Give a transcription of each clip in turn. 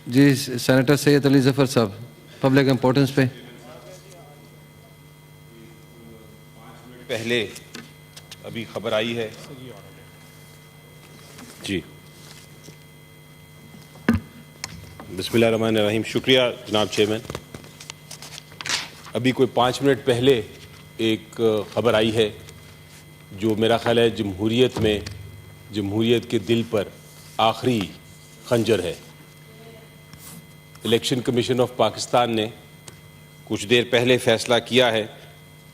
جی senator سید علی ظفر صاحب public importance پہ. پہلے ابھی خبر آئی ہے جی. بسم اللہ الرحمن الرحیم. شکریہ جناب چیئرمین. ابھی کوئی 5 منٹ پہلے ایک خبر آئی ہے جو میرا خیال ہے جمہوریت کے دل پر آخری خنجر ہے. الیکشن کمیشن آف پاکستان نے کچھ دیر پہلے فیصلہ کیا ہے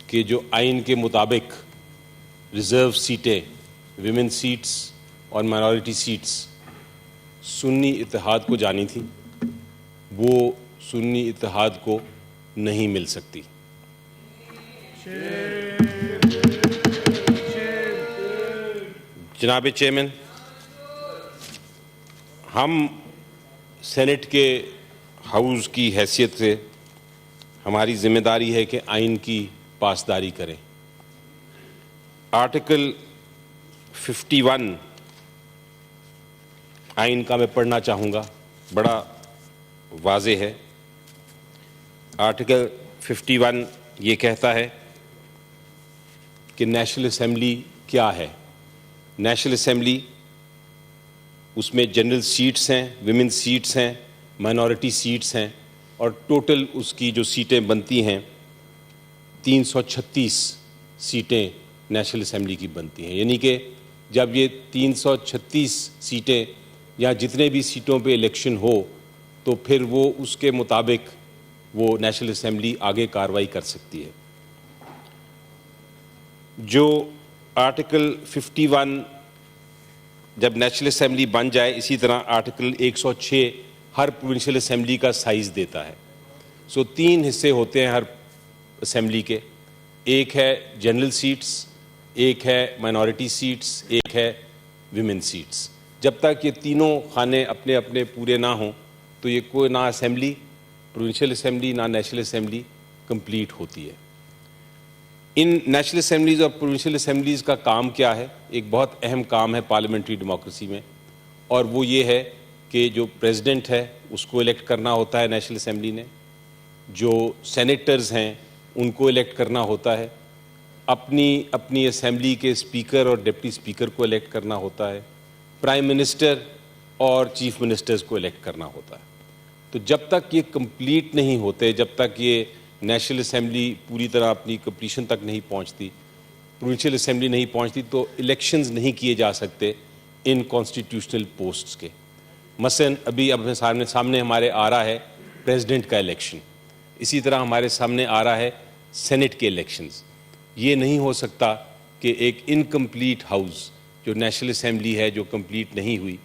کہ جو آئین کے مطابق ریزرو سیٹیں، ویمن سیٹس اور مائنورٹی سیٹس سنی اتحاد کو جانی تھیں، وہ سنی اتحاد کو نہیں مل سکتی. جناب چیئرمین، ہم سینٹ کے ہاؤس کی حیثیت سے ہماری ذمہ داری ہے کہ آئین کی پاسداری کریں. آرٹیکل 51 آئین کا میں پڑھنا چاہوں گا، بڑا واضح ہے. آرٹیکل 51 یہ کہتا ہے کہ نیشنل اسمبلی کیا ہے. نیشنل اسمبلی، اس میں جنرل سیٹس ہیں، ویمن سیٹس ہیں، مائنورٹی سیٹس ہیں، اور ٹوٹل اس کی جو سیٹیں بنتی ہیں 336 سیٹیں نیشنل اسمبلی کی بنتی ہیں. یعنی کہ جب یہ 336 سیٹیں یا جتنے بھی سیٹوں پہ الیکشن ہو تو پھر وہ اس کے مطابق وہ نیشنل اسمبلی آگے کارروائی کر سکتی ہے. جو آرٹیکل 51 جب نیشنل اسمبلی بن جائے، اسی طرح آرٹیکل 106 ہر پروونشل اسمبلی کا سائز دیتا ہے. 3 حصے ہوتے ہیں ہر اسمبلی کے. ایک ہے جنرل سیٹس، ایک ہے مائنورٹی سیٹس، ایک ہے ویمن سیٹس. جب تک یہ تینوں خانے اپنے اپنے پورے نہ ہوں تو یہ کوئی نہ اسمبلی، پروونشل اسمبلی، نہ نیشنل اسمبلی کمپلیٹ ہوتی ہے. ان نیشنل اسمبلیز اور پروونشل اسمبلیز کا کام کیا ہے؟ ایک بہت اہم کام ہے پارلیمنٹری ڈیموکریسی میں، اور وہ یہ ہے کہ جو پریزیڈنٹ ہے اس کو الیکٹ کرنا ہوتا ہے نیشنل اسمبلی نے، جو سینیٹرز ہیں ان کو الیکٹ کرنا ہوتا ہے، اپنی اسمبلی کے اسپیکر اور ڈپٹی اسپیکر کو الیکٹ کرنا ہوتا ہے، پرائم منسٹر اور چیف منسٹرز کو الیکٹ کرنا ہوتا ہے. تو جب تک یہ کمپلیٹ نہیں ہوتے، جب تک یہ نیشنل اسمبلی پوری طرح اپنی کمپلیشن تک نہیں پہنچتی، پروونشل اسمبلی نہیں پہنچتی، تو الیکشنز نہیں کیے جا سکتے ان کانسٹیٹیوشنل پوسٹس کے. مثلا ابھی سامنے ہمارے آ رہا ہے پریزیڈنٹ کا الیکشن، اسی طرح ہمارے سامنے آ رہا ہے سینٹ کے الیکشنز. یہ نہیں ہو سکتا کہ ایک انکمپلیٹ ہاؤس جو نیشنل اسمبلی ہے جو کمپلیٹ نہیں ہوئی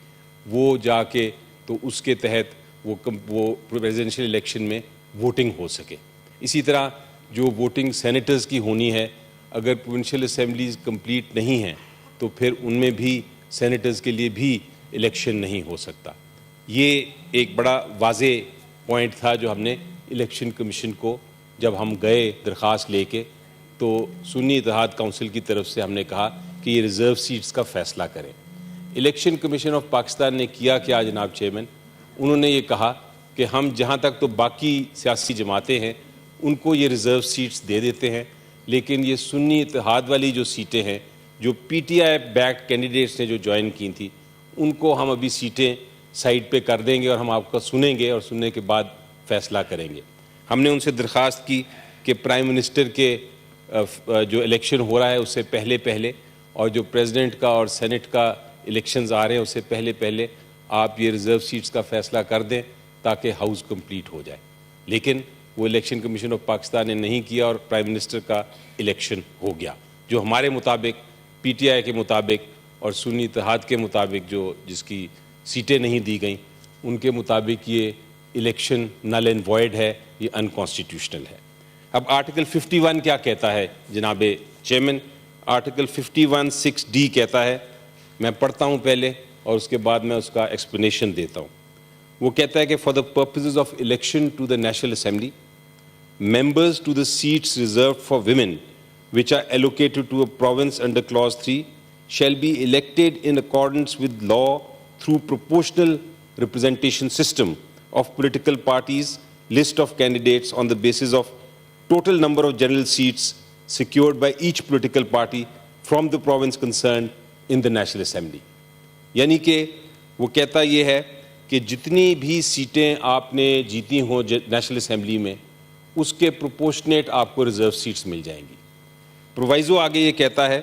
وہ جا کے تو اس کے تحت وہ پریزیڈنشیل الیکشن میں ووٹنگ ہو سکے. اسی طرح جو ووٹنگ سینیٹرز کی ہونی ہے، اگر پروونشل اسمبلیز کمپلیٹ نہیں ہیں تو پھر ان میں بھی سینیٹرز کے لیے بھی الیکشن نہیں ہو سکتا. یہ ایک بڑا واضح پوائنٹ تھا جو ہم نے الیکشن کمیشن کو جب ہم گئے درخواست لے کے، تو سنی اتحاد کونسل کی طرف سے ہم نے کہا کہ یہ ریزرو سیٹس کا فیصلہ کریں. الیکشن کمیشن آف پاکستان نے کیا کیا جناب چیئرمین؟ انہوں نے یہ کہا کہ ہم جہاں تک تو باقی سیاسی جماعتیں ہیں ان کو یہ ریزرو سیٹس دے دیتے ہیں، لیکن یہ سنی اتحاد والی جو سیٹیں ہیں جو پی ٹی آئی بیک کینڈیڈیٹس نے جو جوائن کی تھیں ان کو ہم ابھی سیٹیں سائڈ پہ کر دیں گے اور ہم آپ کا سنیں گے اور سننے کے بعد فیصلہ کریں گے. ہم نے ان سے درخواست کی کہ پرائم منسٹر کے جو الیکشن ہو رہا ہے اس سے پہلے اور جو پریزیڈنٹ کا اور سینٹ کا الیکشنز آ رہے ہیں اس سے پہلے آپ یہ ریزرو سیٹس کا فیصلہ کر دیں تاکہ ہاؤس کمپلیٹ ہو جائے. لیکن وہ الیکشن کمیشن آف پاکستان نے نہیں کیا اور پرائم منسٹر کا الیکشن ہو گیا، جو ہمارے مطابق، پی ٹی آئی کے مطابق اور سنی اتحاد کے مطابق جو جس کی سیٹیں نہیں دی گئیں ان کے مطابق یہ الیکشن نل اینڈ وائڈ ہے، یہ انکانسٹیٹیوشنل ہے. اب آرٹیکل 51 کیا کہتا ہے جناب چیئرمین؟ آرٹیکل 51(6)D کہتا ہے، میں پڑھتا ہوں پہلے اور اس کے بعد میں اس کا ایکسپلینیشن دیتا ہوں. وہ کہتا ہے کہ for the purposes of election to the National Assembly, members to the seats reserved for women which are allocated to a province under clause 3 shall be elected in accordance with law through proportional representation system of political parties list of candidates on the basis of total number of general seats secured by each political party from the province concerned in the National Assembly. یعنی کہ وہ کہتا یہ ہے کہ جتنی بھی سیٹیں آپ نے جیتی ہوں نیشنل اسمبلی میں اس کے پروپورشنیٹ آپ کو ریزرو سیٹس مل جائیں گی. پرووائزو آگے یہ کہتا ہے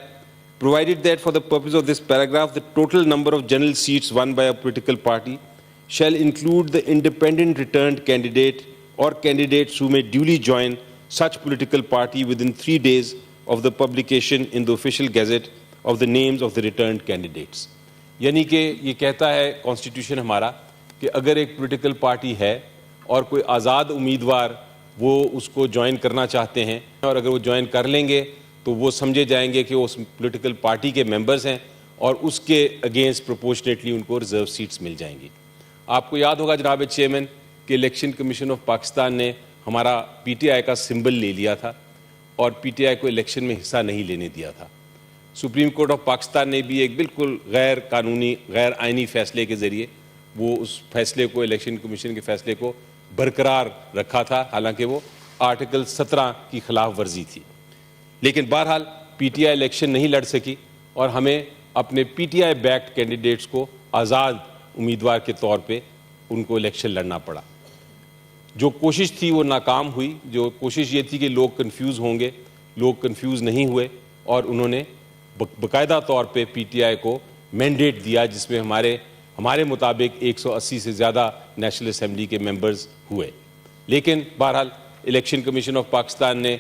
provided that for the purpose of this paragraph the total number of general seats won by a political party shall include the independent returned candidate or candidates who may duly join such political party within 3 days of the publication in the official gazette of the names of the returned candidates. یعنی کہ یہ کہتا ہے constitution ہمارا کہ اگر ایک political party ہے اور کوئی آزاد امیدوار وہ اس کو جوائن کرنا چاہتے ہیں اور اگر وہ جوائن کر لیں گے تو وہ سمجھے جائیں گے کہ وہ اس پولیٹیکل پارٹی کے ممبرز ہیں اور اس کے اگینسٹ پروپورشنیٹلی ان کو ریزرو سیٹس مل جائیں گی. آپ کو یاد ہوگا جناب چیئرمین کہ الیکشن کمیشن آف پاکستان نے ہمارا پی ٹی آئی کا سمبل لے لیا تھا اور پی ٹی آئی کو الیکشن میں حصہ نہیں لینے دیا تھا. سپریم کورٹ آف پاکستان نے بھی ایک بالکل غیر قانونی غیر آئینی فیصلے کے ذریعے وہ اس فیصلے کو الیکشن کمیشن کے فیصلے کو برقرار رکھا تھا, حالانکہ وہ آرٹیکل 17 کی خلاف ورزی تھی. لیکن بہرحال پی ٹی آئی الیکشن نہیں لڑ سکی اور ہمیں اپنے پی ٹی آئی بیکڈ کینڈیڈیٹس کو آزاد امیدوار کے طور پہ ان کو الیکشن لڑنا پڑا. جو کوشش تھی وہ ناکام ہوئی. جو کوشش یہ تھی کہ لوگ کنفیوز ہوں گے, لوگ کنفیوز نہیں ہوئے اور انہوں نے باقاعدہ طور پہ پی ٹی آئی کو مینڈیٹ دیا جس میں ہمارے مطابق 180 سے زیادہ نیشنل اسمبلی کے ممبرز ہوئے. لیکن بہرحال الیکشن کمیشن آف پاکستان نے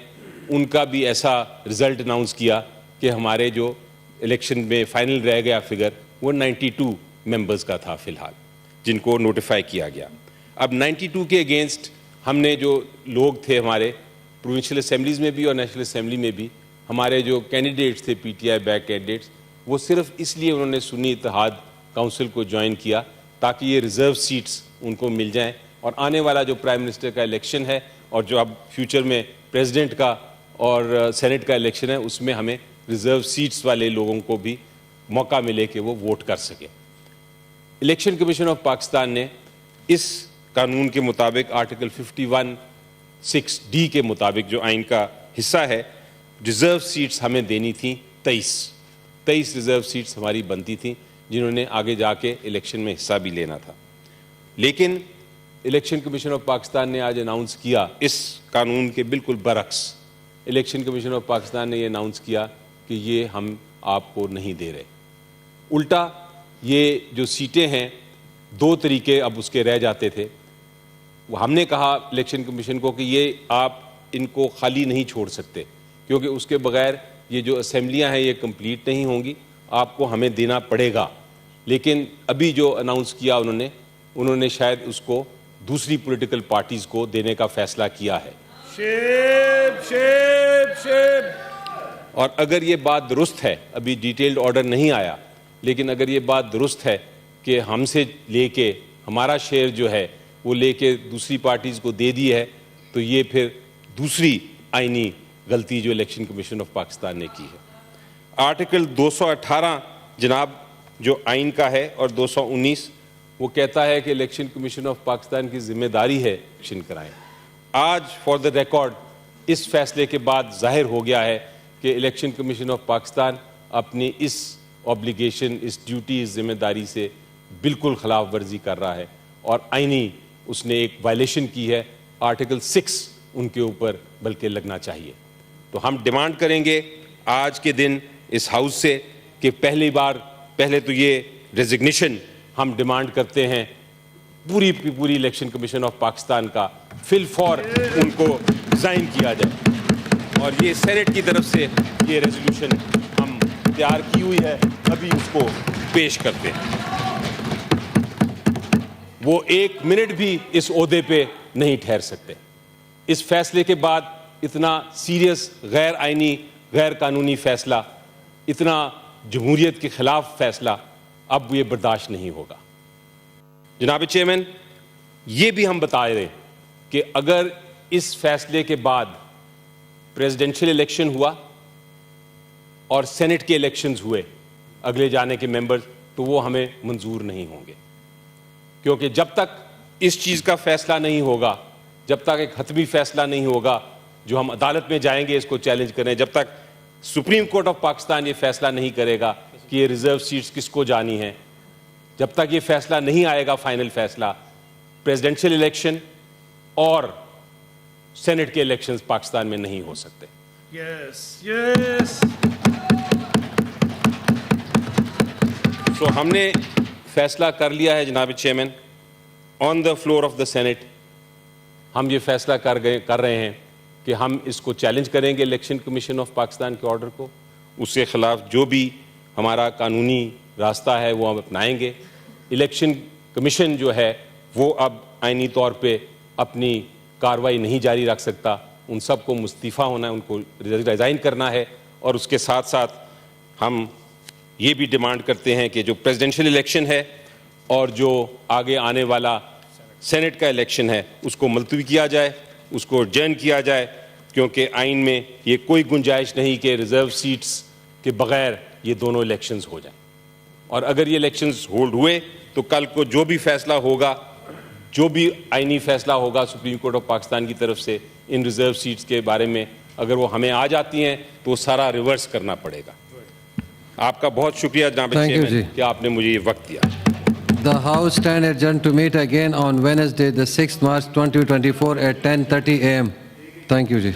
ان کا بھی ایسا رزلٹ اناؤنس کیا کہ ہمارے جو الیکشن میں فائنل رہ گیا فگر وہ 92 ممبرز کا تھا فی الحال جن کو نوٹیفائی کیا گیا. اب 92 کے اگینسٹ ہم نے جو لوگ تھے ہمارے پروونشل اسمبلیز میں بھی اور نیشنل اسمبلی میں بھی ہمارے جو کینڈیڈیٹس تھے پی ٹی آئی بیک کینڈیڈیٹس وہ صرف اس لیے انہوں نے سنی اتحاد کونسل کو جوائن کیا تاکہ یہ ریزرو سیٹس ان کو مل جائیں اور آنے والا جو پرائم منسٹر کا الیکشن ہے اور جو اب فیوچر میں پریزیڈنٹ کا اور سینٹ کا الیکشن ہے اس میں ہمیں ریزرو سیٹس والے لوگوں کو بھی موقع ملے کہ وہ ووٹ کر سکیں. الیکشن کمیشن آف پاکستان نے اس قانون کے مطابق آرٹیکل 51(6)D کے مطابق جو آئین کا حصہ ہے ریزرو سیٹس ہمیں دینی تھیں 23 ریزرو سیٹس ہماری بنتی تھیں جنہوں نے آگے جا کے الیکشن میں حصہ بھی لینا تھا. لیکن الیکشن کمیشن آف پاکستان نے آج اناؤنس کیا اس قانون کے بالکل برعکس. الیکشن کمیشن آف پاکستان نے یہ اناؤنس کیا کہ یہ ہم آپ کو نہیں دے رہے. الٹا یہ جو سیٹیں ہیں 2 طریقے اب اس کے رہ جاتے تھے. ہم نے کہا الیکشن کمیشن کو کہ یہ آپ ان کو خالی نہیں چھوڑ سکتے کیونکہ اس کے بغیر یہ جو اسمبلیاں ہیں یہ کمپلیٹ نہیں ہوں گی, آپ کو ہمیں دینا پڑے گا. لیکن ابھی جو اناؤنس کیا انہوں نے شاید اس کو دوسری پولیٹیکل پارٹیز کو دینے کا فیصلہ کیا ہے. اور اگر یہ بات درست ہے, ابھی ڈیٹیلڈ آرڈر نہیں آیا, لیکن اگر یہ بات درست ہے کہ ہم سے لے کے ہمارا شیئر جو ہے وہ لے کے دوسری پارٹیز کو دے دی ہے تو یہ پھر دوسری آئینی غلطی جو الیکشن کمیشن آف پاکستان نے کی ہے. آرٹیکل 218 جناب جو آئین کا ہے اور 219 وہ کہتا ہے کہ الیکشن کمیشن آف پاکستان کی ذمہ داری ہے الیکشن کرائیں. آج فار دا ریکارڈ اس فیصلے کے بعد ظاہر ہو گیا ہے کہ الیکشن کمیشن آف پاکستان اپنی اس اوبلیگیشن, اس ڈیوٹی, اس ذمہ داری سے بالکل خلاف ورزی کر رہا ہے اور آئینی اس نے ایک وائلیشن کی ہے. آرٹیکل 6 ان کے اوپر بلکہ لگنا چاہیے. تو ہم ڈیمانڈ کریں گے آج کے دن اس ہاؤس سے کہ پہلے تو یہ ریزگنیشن ہم ڈیمانڈ کرتے ہیں پوری الیکشن کمیشن آف پاکستان کا فی الفور ان کو ریزائن کیا جائے. اور یہ سینٹ کی طرف سے یہ ریزولوشن ہم تیار کی ہوئی ہے, ابھی اس کو پیش کرتے ہیں. وہ 1 منٹ بھی اس عہدے پہ نہیں ٹھہر سکتے. اس فیصلے کے بعد اتنا سیریس غیر آئینی غیر قانونی فیصلہ, اتنا جمہوریت کے خلاف فیصلہ اب یہ برداشت نہیں ہوگا. جناب چیئرمین, یہ بھی ہم بتا رہے کہ اگر اس فیصلے کے بعد پریزیڈنشل الیکشن ہوا اور سینٹ کے الیکشنز ہوئے اگلے جانے کے ممبرز, تو وہ ہمیں منظور نہیں ہوں گے, کیونکہ جب تک اس چیز کا فیصلہ نہیں ہوگا جب تک ایک حتمی فیصلہ نہیں ہوگا جو ہم عدالت میں جائیں گے اس کو چیلنج کریں, جب تک سپریم کورٹ آف پاکستان یہ فیصلہ نہیں کرے گا کہ یہ ریزرو سیٹس کس کو جانی ہیں, جب تک یہ فیصلہ نہیں آئے گا فائنل فیصلہ, پریزیڈنشیل الیکشن اور سینٹ کے الیکشنز پاکستان میں نہیں ہو سکتے. سو ہم نے فیصلہ کر لیا ہے جناب chairman, on the floor of the Senate ہم یہ فیصلہ کر رہے ہیں کہ ہم اس کو چیلنج کریں گے الیکشن کمیشن آف پاکستان کے آرڈر کو, اس کے خلاف جو بھی ہمارا قانونی راستہ ہے وہ ہم اپنائیں گے. الیکشن کمیشن جو ہے وہ اب آئینی طور پہ اپنی کارروائی نہیں جاری رکھ سکتا, ان سب کو مستعفی ہونا ہے, ان کو ریزائن کرنا ہے. اور اس کے ساتھ ساتھ ہم یہ بھی ڈیمانڈ کرتے ہیں کہ جو پریزیڈنشیل الیکشن ہے اور جو آگے آنے والا سینٹ کا الیکشن ہے اس کو ملتوی کیا جائے, اس کو ایڈجرن کیا جائے, کیونکہ آئین میں یہ کوئی گنجائش نہیں کہ ریزرو سیٹس کے بغیر یہ دونوں الیکشنز ہو جائیں. اور اگر یہ الیکشنز ہولڈ ہوئے تو کل کو جو بھی فیصلہ ہوگا, جو بھی آئینی فیصلہ ہوگا سپریم کورٹ آف پاکستان کی طرف سے ان ریزرو سیٹس کے بارے میں, اگر وہ ہمیں آ جاتی ہیں تو وہ سارا ریورس کرنا پڑے گا. آپ کا بہت شکریہ جناب چیئرمین کہ آپ نے مجھے یہ وقت دیا. The House stand adjourned to meet again on Wednesday, the 6th March 2024 at 10:30 a.m. Thank you, ji.